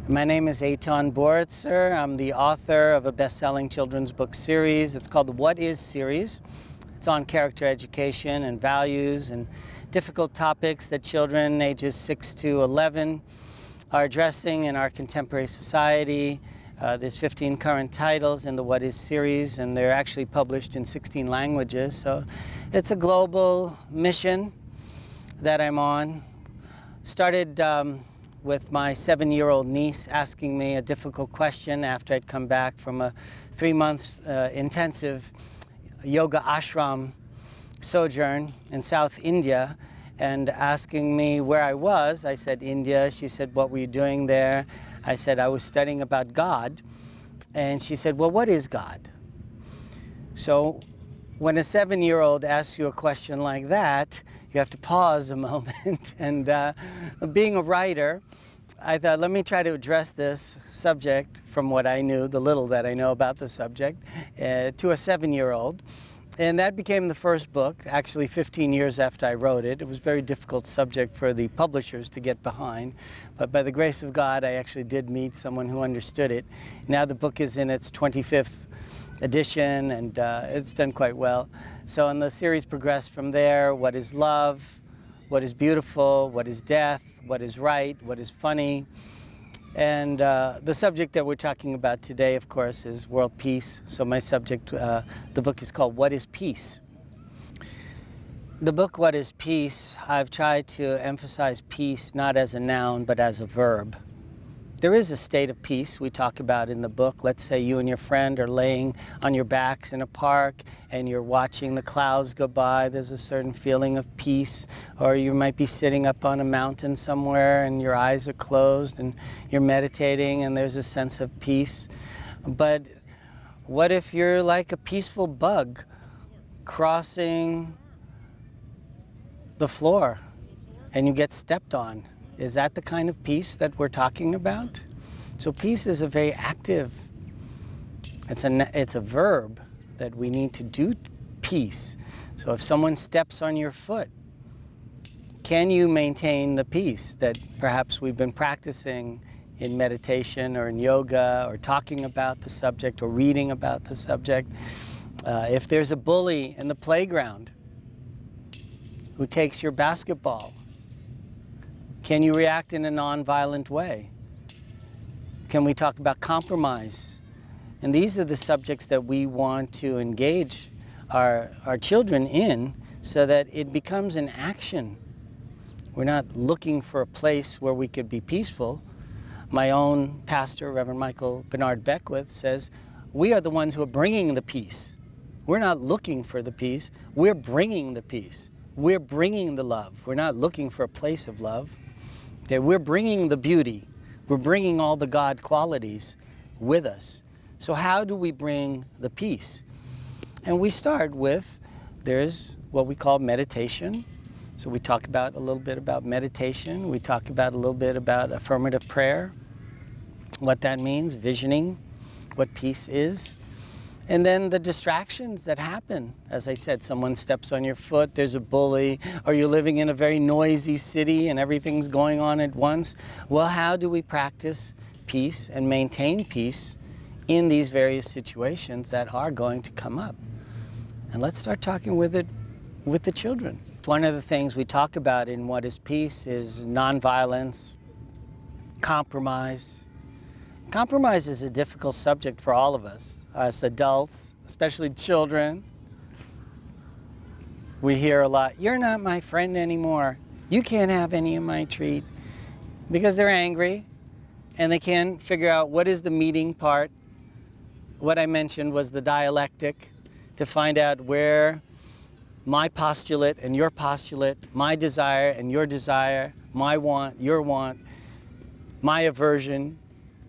My name is Etan Boritzer. I'm the author of a best-selling children's book series. It's called the What Is series. It's on character education and values and difficult topics that children ages 6 to 11 are addressing in our contemporary society. There's 15 current titles in the What Is series, and they're actually published in 16 languages. So it's a global mission that I'm on. Started with my 7-year-old niece asking me a difficult question after I'd come back from a 3-month intensive yoga ashram sojourn in South India, and asking me where I was. I said, India. She said, what were you doing there? I said, I was studying about God. And she said, well, what is God? So when a 7-year-old asks you a question like that, you have to pause a moment. And being a writer, I thought, let me try to address this subject from what I knew, the little that I know about the subject, to a 7-year-old. And that became the first book, actually 15 years after I wrote it. It was a very difficult subject for the publishers to get behind. But by the grace of God, I actually did meet someone who understood it. Now the book is in its 25th edition, and it's done quite well. So and the series progressed from there. What is love? What is beautiful? What is death? What is right? What is funny? And the subject that we're talking about today, of course, is world peace. So my subject, the book is called What is Peace? The book What is Peace, I've tried to emphasize peace not as a noun, but as a verb. There is a state of peace we talk about in the book. Let's say you and your friend are laying on your backs in a park and you're watching the clouds go by. There's a certain feeling of peace. Or you might be sitting up on a mountain somewhere and your eyes are closed and you're meditating and there's a sense of peace. But what if you're like a peaceful bug crossing the floor and you get stepped on? Is that the kind of peace that we're talking about? So peace is a very active, it's a verb that we need to do peace. So if someone steps on your foot, can you maintain the peace that perhaps we've been practicing in meditation or in yoga or talking about the subject or reading about the subject? If there's a bully in the playground who takes your basketball, can you react in a non-violent way? Can we talk about compromise? And these are the subjects that we want to engage our children in so that it becomes an action. We're not looking for a place where we could be peaceful. My own pastor, Reverend Michael Bernard Beckwith, says, we are the ones who are bringing the peace. We're not looking for the peace, we're bringing the peace. We're bringing the love. We're not looking for a place of love. Okay, we're bringing the beauty. We're bringing all the God qualities with us. So how do we bring the peace? And we start with, there's what we call meditation. So we talk about a little bit about meditation. We talk about a little bit about affirmative prayer, what that means, visioning what peace is. And then the distractions that happen. As I said, someone steps on your foot, there's a bully, or you're living in a very noisy city and everything's going on at once. Well, how do we practice peace and maintain peace in these various situations that are going to come up? And let's start talking with the children. One of the things we talk about in What is Peace is nonviolence, compromise. Compromise is a difficult subject for all of us adults, especially children. We hear a lot, you're not my friend anymore. You can't have any of my treat. Because they're angry and they can't figure out what is the meeting part. What I mentioned was the dialectic, to find out where my postulate and your postulate, my desire and your desire, my want, your want, my aversion,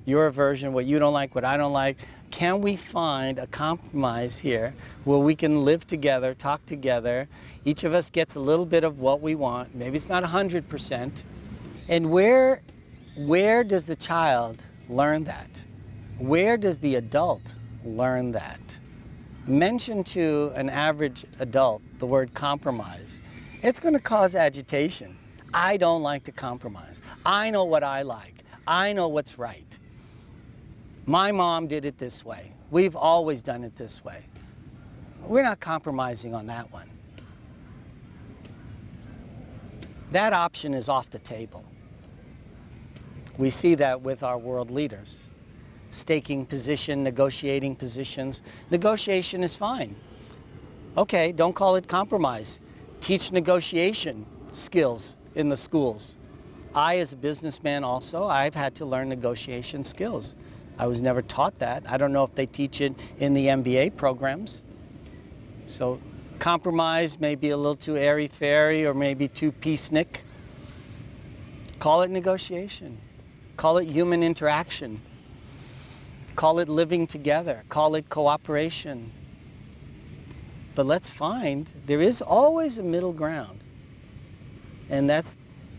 your aversion, what you don't like, what I don't like. Can we find a compromise here where we can live together, talk together, each of us gets a little bit of what we want, maybe it's not 100%, and where does the child learn that? Where does the adult learn that? Mention to an average adult the word compromise, it's going to cause agitation. I don't like to compromise. I know what I like. I know what's right. My mom did it this way. We've always done it this way. We're not compromising on that one. That option is off the table. We see that with our world leaders. Staking position, negotiating positions. Negotiation is fine. Okay, don't call it compromise. Teach negotiation skills in the schools. I, as a businessman also, I've had to learn negotiation skills. I was never taught that. I don't know if they teach it in the MBA programs. So compromise may be a little too airy-fairy or maybe too peacenik. Call it negotiation. Call it human interaction. Call it living together. Call it cooperation. But let's find there is always a middle ground. And that's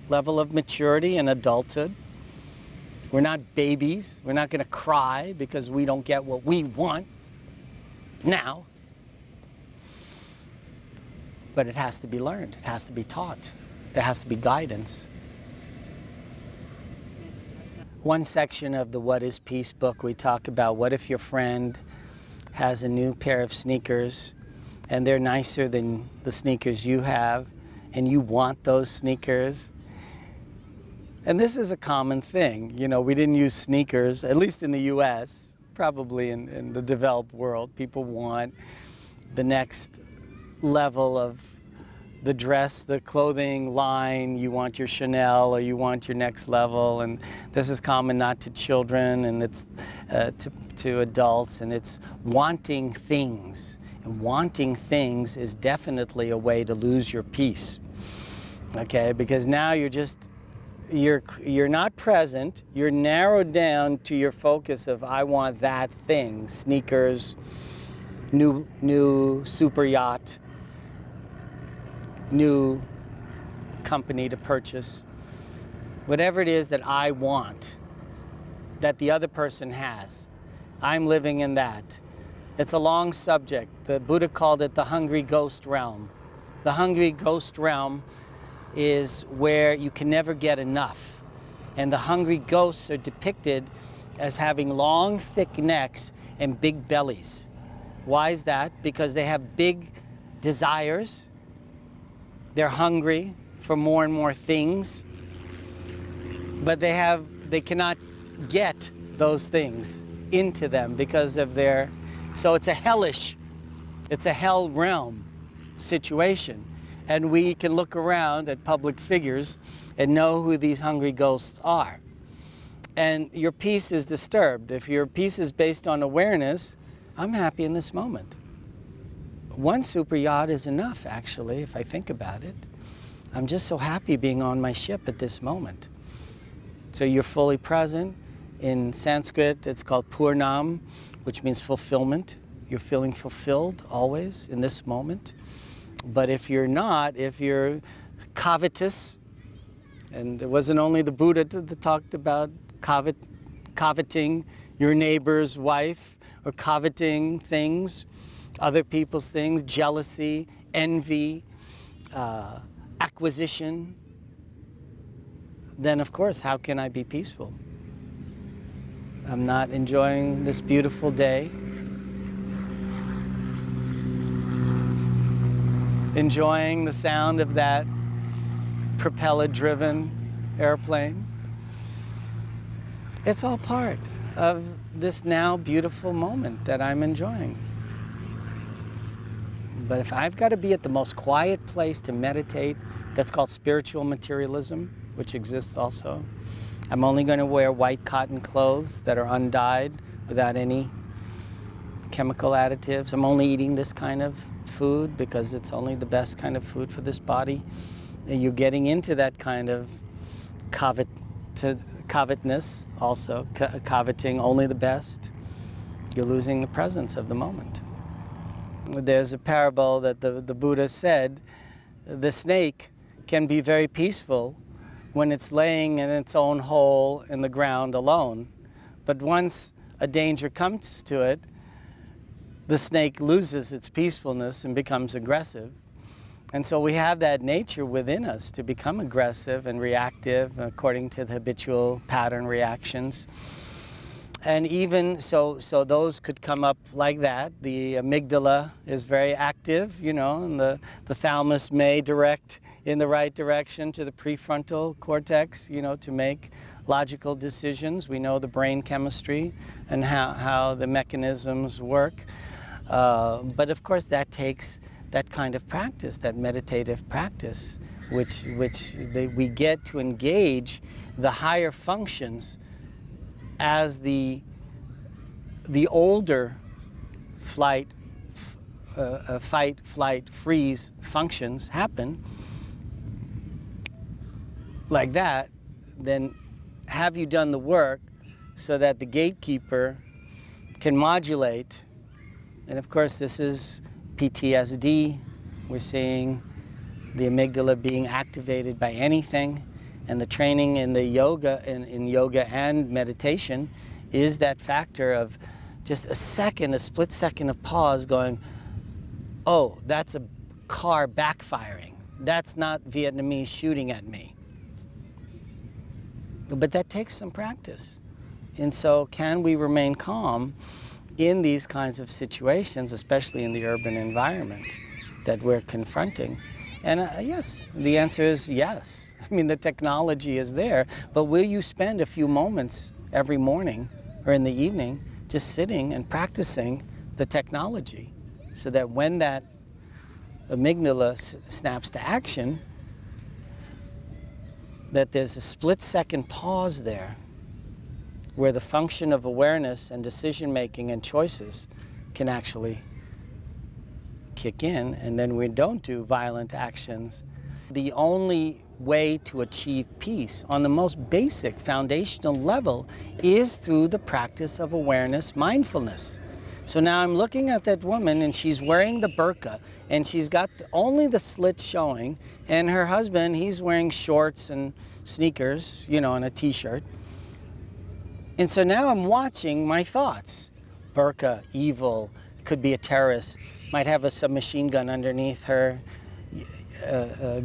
level of maturity and adulthood. We're not babies. We're not going to cry because we don't get what we want now. But it has to be learned. It has to be taught. There has to be guidance. One section of the What is Peace book, we talk about what if your friend has a new pair of sneakers and they're nicer than the sneakers you have and you want those sneakers. And this is a common thing. You know, we didn't use sneakers, at least in the US, probably in the developed world. People want the next level of the dress, the clothing line. You want your Chanel or you want your next level. And this is common not to children and it's to adults, and it's wanting things. And wanting things is definitely a way to lose your peace. Okay, because now you're not present, you're narrowed down to your focus of I want that thing, sneakers, new super yacht, new company to purchase, whatever it is that I want, that the other person has. I'm living in that. It's a long subject. The Buddha called it the hungry ghost realm. The hungry ghost realm is where you can never get enough. And the hungry ghosts are depicted as having long, thick necks and big bellies. Why is that? Because they have big desires. They're hungry for more and more things, but they cannot get those things into them because of their, so it's a hell realm situation. And we can look around at public figures and know who these hungry ghosts are. And your peace is disturbed. If your peace is based on awareness, I'm happy in this moment. One super yacht is enough, actually, if I think about it. I'm just so happy being on my ship at this moment. So you're fully present. In Sanskrit, it's called Purnam, which means fulfillment. You're feeling fulfilled always in this moment. But if you're not, if you're covetous, and it wasn't only the Buddha that talked about coveting your neighbor's wife or coveting things, other people's things, jealousy, envy, acquisition, then of course, how can I be peaceful? I'm not enjoying this beautiful day, enjoying the sound of that propeller-driven airplane. It's all part of this now beautiful moment that I'm enjoying. But if I've got to be at the most quiet place to meditate, that's called spiritual materialism, which exists also. I'm only going to wear white cotton clothes that are undyed without any chemical additives. I'm only eating this kind of food because it's only the best kind of food for this body. And you're getting into that kind of covetness also, coveting only the best. You're losing the presence of the moment. There's a parable that the Buddha said, the snake can be very peaceful when it's laying in its own hole in the ground alone. But once a danger comes to it, the snake loses its peacefulness and becomes aggressive. And so we have that nature within us to become aggressive and reactive according to the habitual pattern reactions. And even so those could come up like that. The amygdala is very active, you know, and the thalamus may direct in the right direction to the prefrontal cortex, you know, to make logical decisions. We know the brain chemistry and how the mechanisms work. But of course that takes that kind of practice, that meditative practice, which we get to engage the higher functions as the older fight, flight, freeze functions happen like that, then have you done the work so that the gatekeeper can modulate. And of course this is PTSD. We're seeing the amygdala being activated by anything. And the training in the yoga, in yoga and meditation, is that factor of just a split second of pause going, oh, that's a car backfiring. That's not Vietnamese shooting at me. But that takes some practice. And so can we remain calm in these kinds of situations, especially in the urban environment that we're confronting? And yes, the answer is yes. I mean, the technology is there, but will you spend a few moments every morning or in the evening just sitting and practicing the technology so that when that amygdala snaps to action, that there's a split-second pause there where the function of awareness and decision-making and choices can actually kick in, and then we don't do violent actions. The only way to achieve peace on the most basic foundational level is through the practice of awareness, mindfulness. So now I'm looking at that woman and she's wearing the burqa and she's got only the slit showing, and her husband, he's wearing shorts and sneakers, you know, and a t-shirt. And so now I'm watching my thoughts. Burqa, evil, could be a terrorist, might have a submachine gun underneath her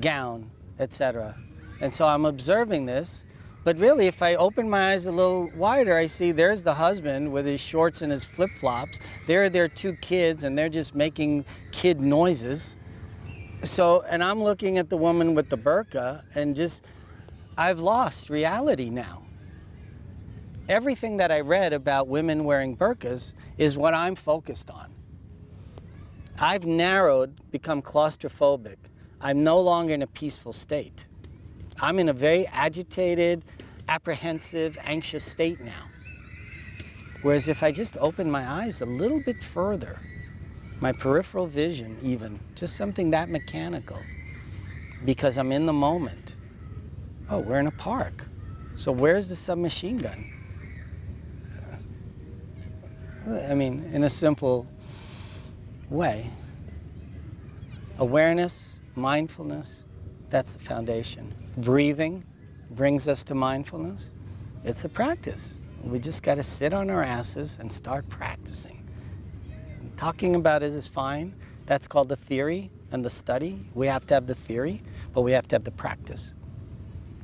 gown, etc. And so I'm observing this, but really if I open my eyes a little wider, I see there's the husband with his shorts and his flip-flops. There are their two kids and they're just making kid noises. So, and I'm looking at the woman with the burqa and just, I've lost reality now. Everything that I read about women wearing burqas is what I'm focused on. I've narrowed, become claustrophobic. I'm no longer in a peaceful state. I'm in a very agitated, apprehensive, anxious state now. Whereas if I just open my eyes a little bit further, my peripheral vision even, just something that mechanical, because I'm in the moment. Oh, we're in a park. So where's the submachine gun? I mean, in a simple way. Awareness, mindfulness, that's the foundation. Breathing brings us to mindfulness. It's a practice. We just got to sit on our asses and start practicing. Talking about it is fine. That's called the theory and the study. We have to have the theory, but we have to have the practice.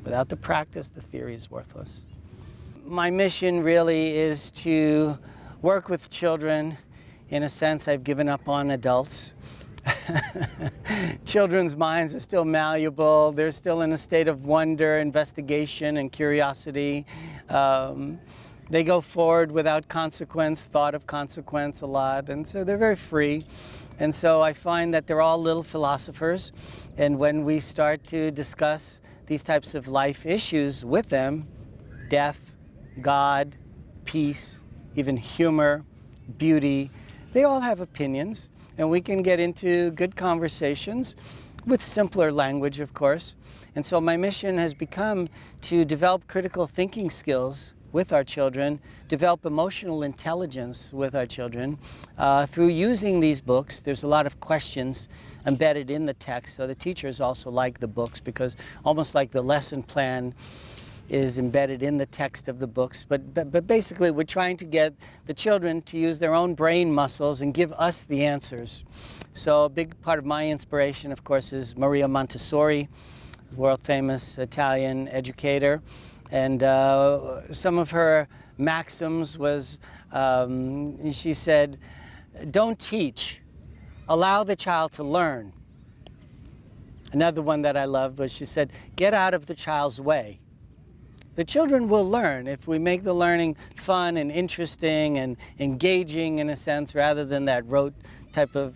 Without the practice, the theory is worthless. My mission really is to work with children. In a sense, I've given up on adults. Children's minds are still malleable. They're still in a state of wonder, investigation, and curiosity. They go forward without consequence, thought of consequence a lot, and so they're very free. And so I find that they're all little philosophers, and when we start to discuss these types of life issues with them, death, God, peace, even humor, beauty, they all have opinions, and we can get into good conversations with simpler language, of course. And so my mission has become to develop critical thinking skills with our children, develop emotional intelligence with our children through using these books. There's a lot of questions embedded in the text, so the teachers also like the books because almost like the lesson plan is embedded in the text of the books. But basically, we're trying to get the children to use their own brain muscles and give us the answers. So a big part of my inspiration, of course, is Maria Montessori, world-famous Italian educator. And some of her maxims was, she said, don't teach, allow the child to learn. Another one that I loved was she said, get out of the child's way. The children will learn if we make the learning fun and interesting and engaging in a sense, rather than that rote type of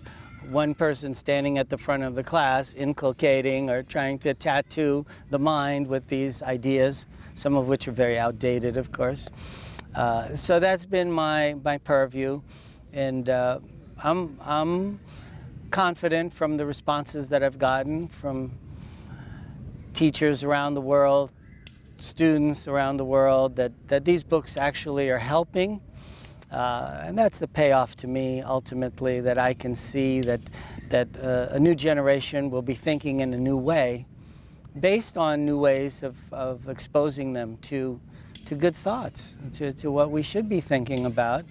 one person standing at the front of the class inculcating or trying to tattoo the mind with these ideas, some of which are very outdated, of course. So that's been my purview, and I'm confident from the responses that I've gotten from teachers around the world, students around the world, that these books actually are helping. And that's the payoff to me, ultimately, that I can see that a new generation will be thinking in a new way, based on new ways of exposing them to good thoughts, to what we should be thinking about.